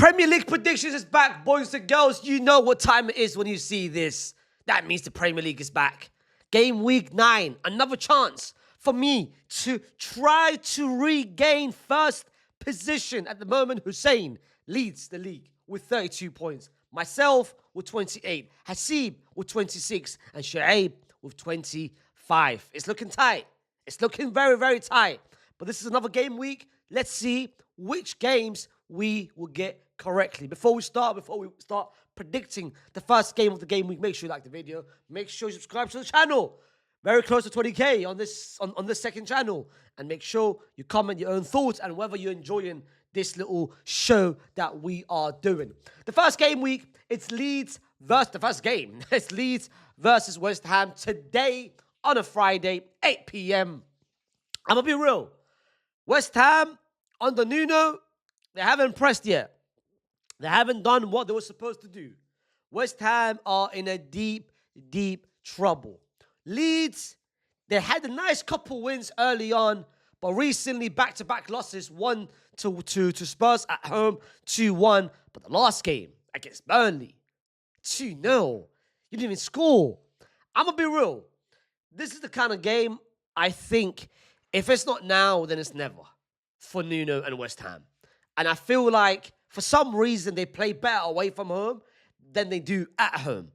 Premier League predictions is back, boys and girls. You know what time it is when you see this. That means the Premier League is back. Game week 9, another chance for me to try to regain first position. At the moment, Hussein leads the league with 32 points. Myself with 28. Hasib with 26. And Shu'aib with 25. It's looking tight. It's looking very, very tight. But this is another game week. Let's see which games we will get correctly. Before we start predicting the first game of the game week, make sure you like the video. Make sure you subscribe to the channel. Very close to 20k on this second channel. And make sure you comment your own thoughts and whether you're enjoying this little show that we are doing. The first game week, it's Leeds versus the first game. It's Leeds versus West Ham today on a Friday, 8 p.m. I'm going to be real. West Ham, under Nuno, they haven't impressed yet. They haven't done what they were supposed to do. West Ham are in a deep, deep trouble. Leeds, they had a nice couple wins early on, but recently back-to-back losses, 1 to Spurs at home, 2-1. But the last game against Burnley, 2-0. You didn't even score. I'm going to be real. This is the kind of game I think if it's not now, then it's never for Nuno and West Ham. And I feel like for some reason they play better away from home than they do at home.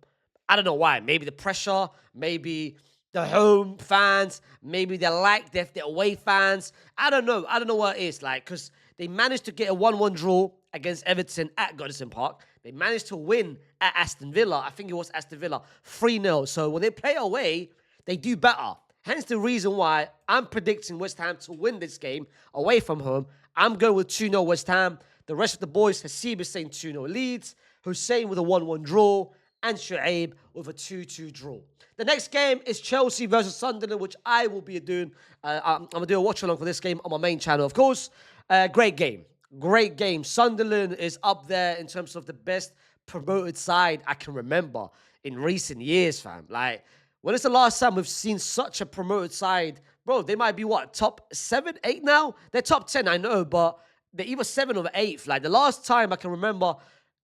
I don't know why. Maybe the pressure, maybe the home fans, maybe they like their away fans. I don't know. I don't know what it is like because they managed to get a 1-1 draw against Everton at Goodison Park. They managed to win at Aston Villa. I think it was Aston Villa, 3-0. So when they play away, they do better. Hence the reason why I'm predicting West Ham to win this game away from home. I'm going with 2-0 West Ham. The rest of the boys, Hasib is saying 2-0 Leeds, Hussein with a 1-1 draw, and Shu'aib with a 2-2 draw. The next game is Chelsea versus Sunderland, which I will be doing. I'm going to do a watch-along for this game on my main channel, of course. Great game. Great game. Sunderland is up there in terms of the best promoted side I can remember in recent years, fam. Like, when is the last time we've seen such a promoted side? Bro, they might be, what, top 7, 8 now? They're top 10, I know, but they're either 7 or 8th. Like, the last time I can remember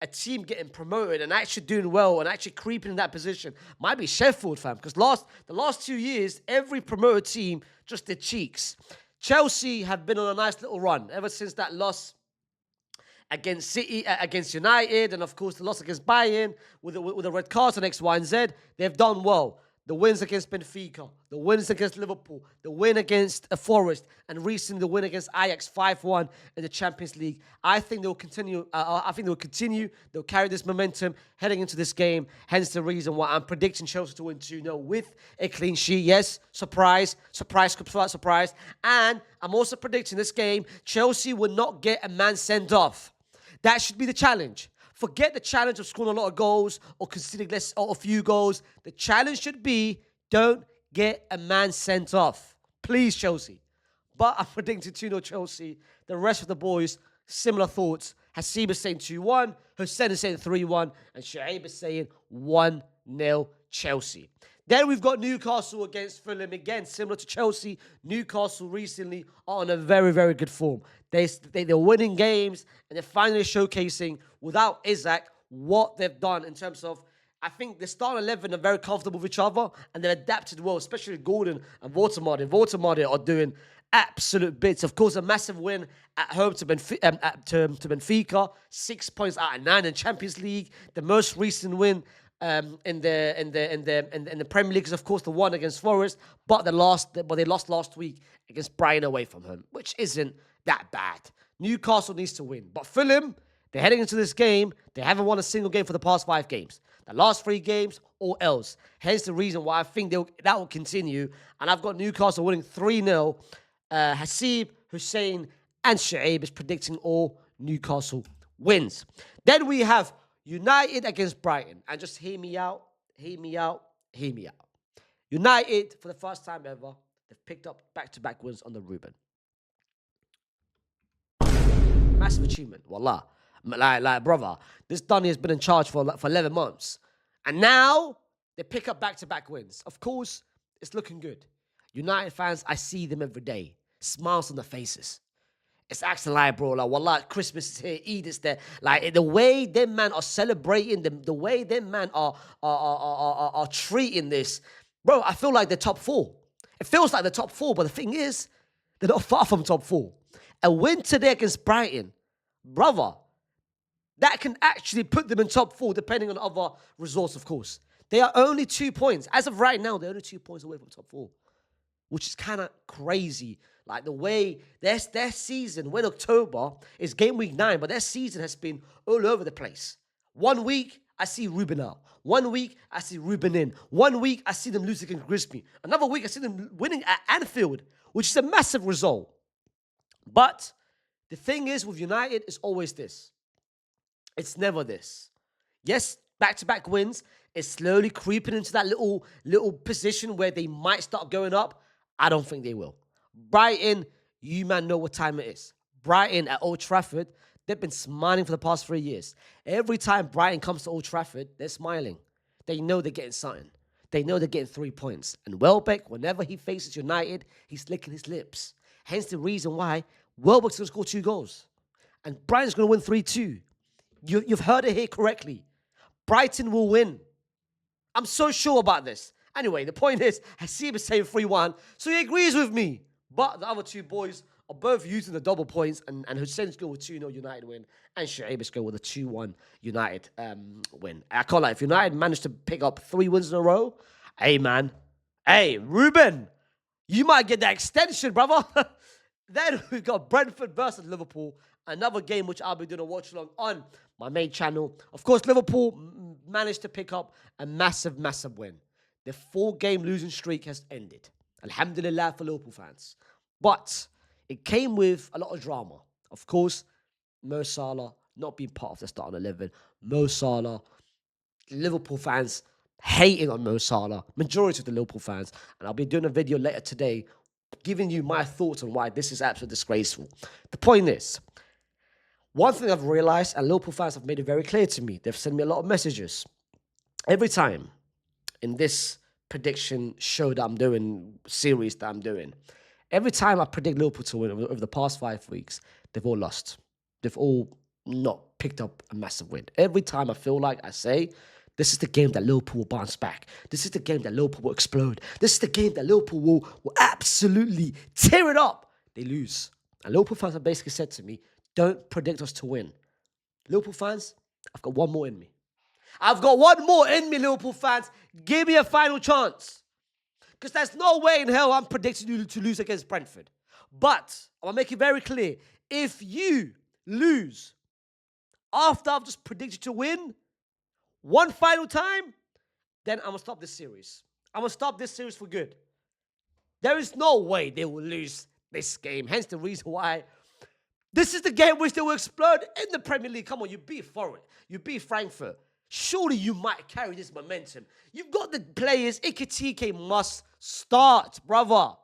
a team getting promoted and actually doing well and actually creeping in that position might be Sheffield, fam. Because the last 2 years, every promoted team just did cheeks. Chelsea have been on a nice little run ever since that loss against City, against United, and of course the loss against Bayern with the red cards on X, Y, and Z. They've done well. The wins against Benfica, the wins against Liverpool, the win against Forest, and recently the win against Ajax 5-1 in the Champions League. I think they'll continue. They'll carry this momentum heading into this game. Hence the reason why I'm predicting Chelsea to win 2-0 with a clean sheet. Yes, surprise. And I'm also predicting this game, Chelsea will not get a man sent off. That should be the challenge. Forget the challenge of scoring a lot of goals or conceding less or a few goals. The challenge should be don't get a man sent off. Please, Chelsea. But I'm predicting 2-0 Chelsea. The rest of the boys, similar thoughts. Hasib is saying 2-1. Hussein is saying 3-1. And Shu'aib is saying 1-0 Chelsea. Then we've got Newcastle against Fulham. Again, similar to Chelsea, Newcastle recently are on a very, very good form. They're winning games, and they're finally showcasing, without Isaac, what they've done in terms of, I think the starting 11 are very comfortable with each other, and they've adapted well, especially Gordon and Watermode. Watermode are doing absolute bits. Of course, a massive win at home to Benfica, 6 points out of 9 in Champions League. The most recent win in the Premier League is, of course, the one against Forest, but they lost last week against Brighton away from home, which isn't that bad. Newcastle needs to win, but Fulham, they're heading into this game. They haven't won a single game for the past 5 games. The last 3 games, all else. Hence the reason why I think that will continue. And I've got Newcastle winning 3-0. Hasib, Hussein, and Shu'aib is predicting all Newcastle wins. Then we have United against Brighton. And just hear me out. United, for the first time ever, they've picked up back-to-back wins on the Ruben. Massive achievement, wallah. Like, brother, this Dunny has been in charge for 11 months. And now, they pick up back-to-back wins. Of course, it's looking good. United fans, I see them every day. Smiles on their faces. It's actually like, bro, like, wallah, Christmas is here, Eid is there. Like, the way them man are celebrating, the way them man are treating this, bro, I feel like they're top four. It feels like they're top four, but the thing is, they're not far from top four. A win today against Brighton, brother, that can actually put them in top four, depending on other results, of course. They are only 2 points. As of right now, they're only 2 points away from top four, which is kind of crazy. Like the way their season, when October is game week 9, but their season has been all over the place. 1 week, I see Ruben out. 1 week, I see Ruben in. 1 week, I see them losing against Grimsby. Another week, I see them winning at Anfield, which is a massive result. But the thing is with United, it's always this. It's never this. Yes, back-to-back wins is slowly creeping into that little position where they might start going up. I don't think they will. Brighton, you man know what time it is. Brighton at Old Trafford, they've been smiling for the past 3 years. Every time Brighton comes to Old Trafford, they're smiling. They know they're getting something. They know they're getting 3 points. And Welbeck, whenever he faces United, he's licking his lips. Hence the reason why Welbeck's going to score 2 goals. And Brighton's going to win 3-2. You've heard it here correctly. Brighton will win. I'm so sure about this. Anyway, the point is, Hasib is saying 3-1, so he agrees with me. But the other 2 boys are both using the double points, and Hussein's going with 2-0 United win, and Shoaib is going with a 2-1 United win. I can't lie, if United managed to pick up 3 wins in a row, hey, man. Hey, Ruben, you might get that extension, brother. Then we've got Brentford versus Liverpool, another game which I'll be doing a watch-along on my main channel. Of course, Liverpool managed to pick up a massive, massive win. The 4-game losing streak has ended. Alhamdulillah for Liverpool fans. But it came with a lot of drama. Of course, Mo Salah not being part of the starting 11. Mo Salah, Liverpool fans hating on Mo Salah. Majority of the Liverpool fans. And I'll be doing a video later today giving you my thoughts on why this is absolutely disgraceful. The point is, one thing I've realized, and Liverpool fans have made it very clear to me, they've sent me a lot of messages. Every time in this prediction show that I'm doing, series that I'm doing, every time I predict Liverpool to win over the past 5 weeks, they've all lost. They've all not picked up a massive win. Every time I feel like I say, this is the game that Liverpool will bounce back. This is the game that Liverpool will explode. This is the game that Liverpool will absolutely tear it up. They lose. And Liverpool fans have basically said to me, don't predict us to win. Liverpool fans, I've got one more in me. I've got one more in me, Liverpool fans. Give me a final chance. Because there's no way in hell I'm predicting you to lose against Brentford. But I'm going to make it very clear. If you lose after I've just predicted you to win one final time, then I'm going to stop this series. I'm going to stop this series for good. There is no way they will lose this game. Hence the reason why this is the game which they will explode in the Premier League. Come on, you beat Forest. You beat Frankfurt. Surely you might carry this momentum. You've got the players. Ikitike must start, brother.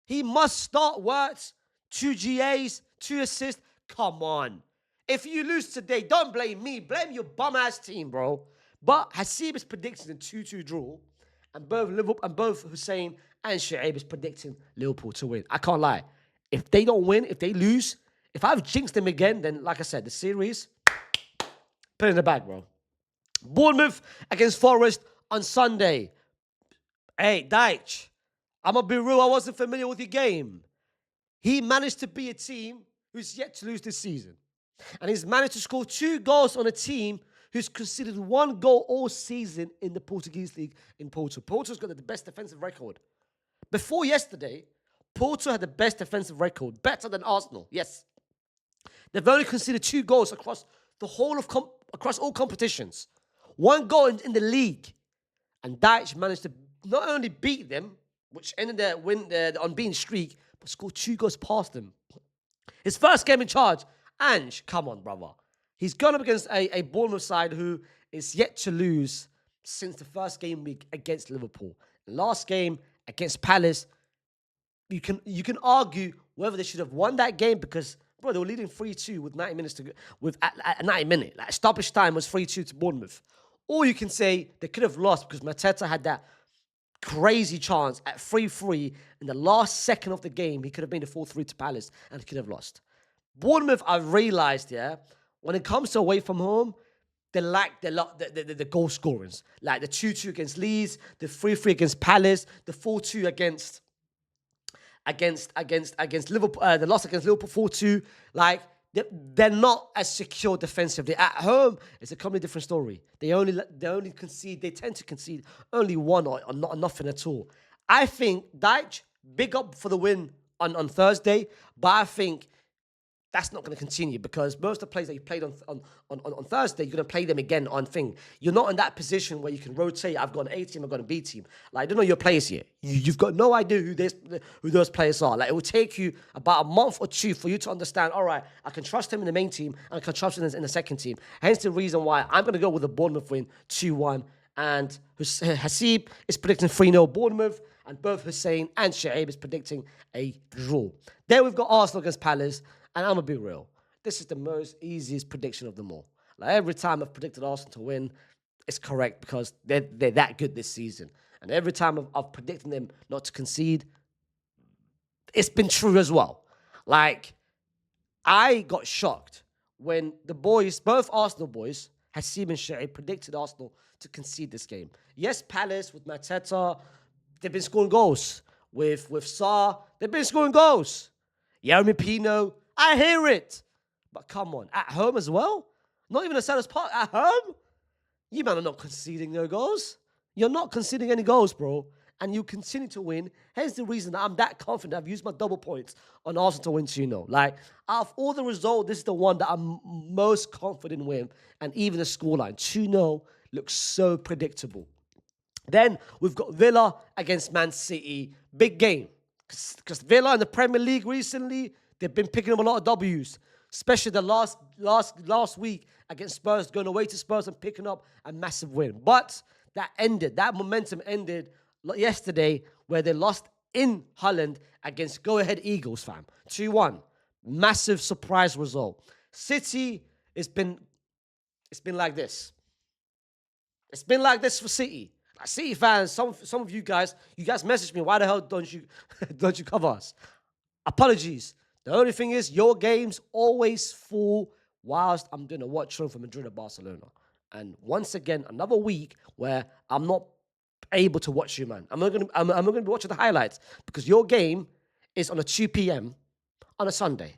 He must start words. 2 GAs, 2 assists. Come on. If you lose today, don't blame me. Blame your bum-ass team, bro. But Hasib is predicting a 2-2 draw. And both Liverpool and both Hussein and Shoaib is predicting Liverpool to win. I can't lie. If they don't win, if they lose, if I've jinxed them again, then like I said, the series, put it in the bag, bro. Bournemouth against Forest on Sunday. Hey, Deitch, I'm going to be real. I wasn't familiar with your game. He managed to be a team who's yet to lose this season. And he's managed to score 2 goals on a team who's considered 1 goal all season in the Portuguese league in Porto. Porto's got the best defensive record. Before yesterday, Porto had the best defensive record, better than Arsenal. Yes. They've only conceded 2 goals across the whole of across all competitions. 1 goal in the league. And Deitch managed to not only beat them, which ended the unbeaten streak, but score 2 goals past them. His first game in charge, Ange, come on, brother. He's gone up against a Bournemouth side who is yet to lose since the first game week against Liverpool. Last game against Palace, you can argue whether they should have won that game because, bro, they were leading 3-2 with 90 minutes to go. At 90 minutes, like stoppage time was 3-2 to Bournemouth. Or you can say they could have lost because Mateta had that crazy chance at 3-3 in the last second of the game. He could have made a 4-3 to Palace and he could have lost. Bournemouth, I've realised, when it comes to away from home, they lack the goal scorers. Like the 2-2 against Leeds, the 3-3 against Palace, the 4-2 against Liverpool, the loss against Liverpool 4-2. Like, they're not as secure defensively. At home, it's a completely different story. They only concede, they tend to concede only one or not nothing at all. I think Dyche, big up for the win on Thursday, but I think that's not going to continue because most of the players that you played on Thursday, you're going to play them again on thing. You're not in that position where you can rotate. I've got an A team, I've got a B team. Like, I don't know your players here. You've got no idea who those players are. Like, it will take you about a month or two for you to understand, all right, I can trust him in the main team and I can trust him in the second team. Hence the reason why I'm going to go with the Bournemouth win 2-1. And Hasib is predicting 3-0 Bournemouth. And both Hussein and Shaib is predicting a draw. Then we've got Arsenal against Palace. And I'm going to be real. This is the most easiest prediction of them all. Like, every time I've predicted Arsenal to win, it's correct because they're that good this season. And every time I've predicted them not to concede, it's been true as well. Like, I got shocked when the boys, both Arsenal boys, Hasib and Shay, predicted Arsenal to concede this game. Yes, Palace with Mateta, they've been scoring goals. With Sarr, they've been scoring goals. Yeremy Pino, I hear it. But come on, at home as well? Not even a Sellers Park, at home? You man are not conceding no goals. You're not conceding any goals, bro. And you continue to win. Hence the reason that I'm that confident. I've used my double points on Arsenal to win 2-0. Like, out of all the results, this is the one that I'm most confident with. And even the scoreline, 2-0 looks so predictable. Then we've got Villa against Man City. Big game. Because Villa in the Premier League recently, they've been picking up a lot of W's, especially the last week against Spurs, going away to Spurs and picking up a massive win. But that momentum ended yesterday where they lost in Holland against Go Ahead Eagles, fam. 2-1. Massive surprise result. City, it's been like this. It's been like this for City. City fans, some of you guys message me, why the hell don't you cover us? Apologies. The only thing is, your games always fall whilst I'm doing a watch room for Madrid and Barcelona. And once again, another week where I'm not able to watch you, man. I'm not gonna be watching the highlights because your game is on a 2 p.m. on a Sunday.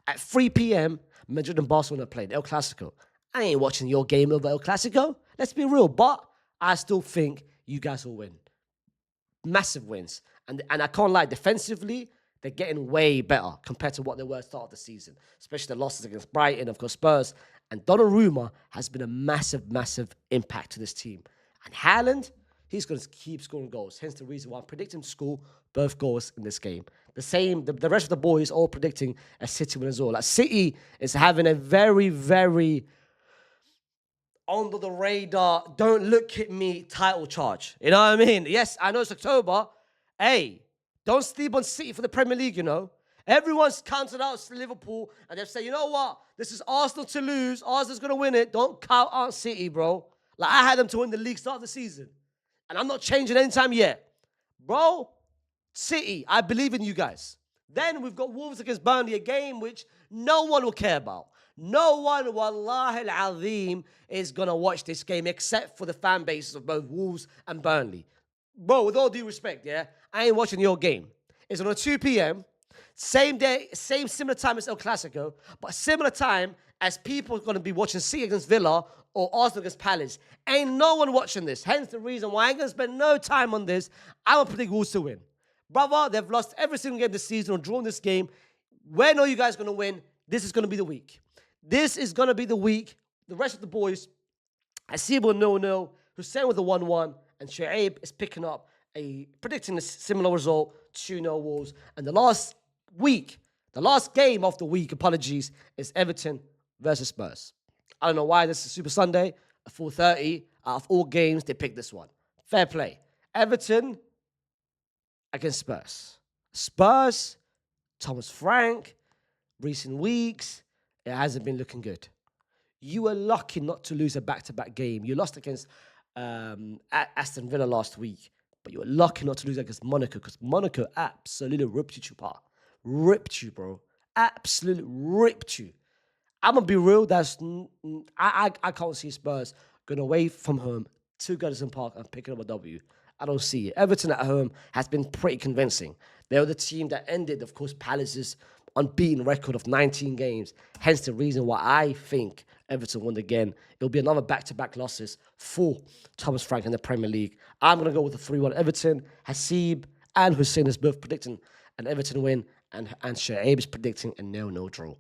At 3 p.m., Madrid and Barcelona played El Clasico. I ain't watching your game over El Clasico. Let's be real, but I still think you guys will win. Massive wins. And I can't lie, defensively, they're getting way better compared to what they were at the start of the season, especially the losses against Brighton, of course, Spurs. And Donnarumma has been a massive, massive impact to this team. And Haaland, he's going to keep scoring goals. Hence the reason why I'm predicting to score both goals in this game. The rest of the boys all predicting a City win as well. Like, City is having a very, very under the radar, don't look at me title charge. You know what I mean? Yes, I know it's October. Hey, don't sleep on City for the Premier League, you know. Everyone's counted out Liverpool and they've said, you know what? This is Arsenal to lose. Arsenal's going to win it. Don't count out City, bro. Like, I had them to win the league start of the season. And I'm not changing anytime yet. Bro, City, I believe in you guys. Then we've got Wolves against Burnley, a game which no one will care about. No one, wallahi al-azim, is going to watch this game except for the fan bases of both Wolves and Burnley. Bro, with all due respect, yeah, I ain't watching your game. It's on a 2 p.m., same day, similar time as El Clasico, but similar time as people are going to be watching City against Villa or Arsenal against Palace. Ain't no one watching this. Hence the reason why I ain't going to spend no time on this. I'm going to predict Wolves to win. Brother, they've lost every single game this season or drawn this game. When are you guys going to win? This is going to be the week. This is going to be the week. The rest of the boys, Hasib with 0-0, Hussein with a 1-1, and Shaib is picking up predicting a similar result, 2-0 Wolves. And the last game of the week, apologies, is Everton versus Spurs. I don't know why this is Super Sunday, at 4:30. Out of all games, they picked this one. Fair play. Everton against Spurs. Spurs, Thomas Frank, recent weeks, it hasn't been looking good. You were lucky not to lose a back-to-back game. You lost against Aston Villa last week. but you were lucky not to lose against Monaco because Monaco absolutely ripped you, Chupa. Ripped you, bro. Absolutely ripped you. I'm gonna be real. I can't see Spurs going away from home to Goodison Park and picking up a W. I don't see it. Everton at home has been pretty convincing. They were the team that ended, of course, Palace's unbeaten record of 19 games. Hence the reason why I think Everton won again. It'll be another back-to-back losses for Thomas Frank in the Premier League. I'm gonna go with the 3-1 Everton. Hasib and Hussein is both predicting an Everton win, and Shoaib is predicting a 0-0 draw.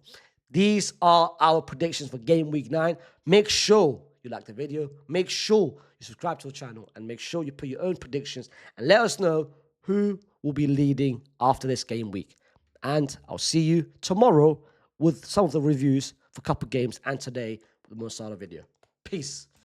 These are our predictions for game week 9. Make sure you like the video. Make sure you subscribe to the channel. And make sure you put your own predictions. And let us know who will be leading after this game week. And I'll see you tomorrow with some of the reviews for a couple games. And today with the Mo Salah video. Peace.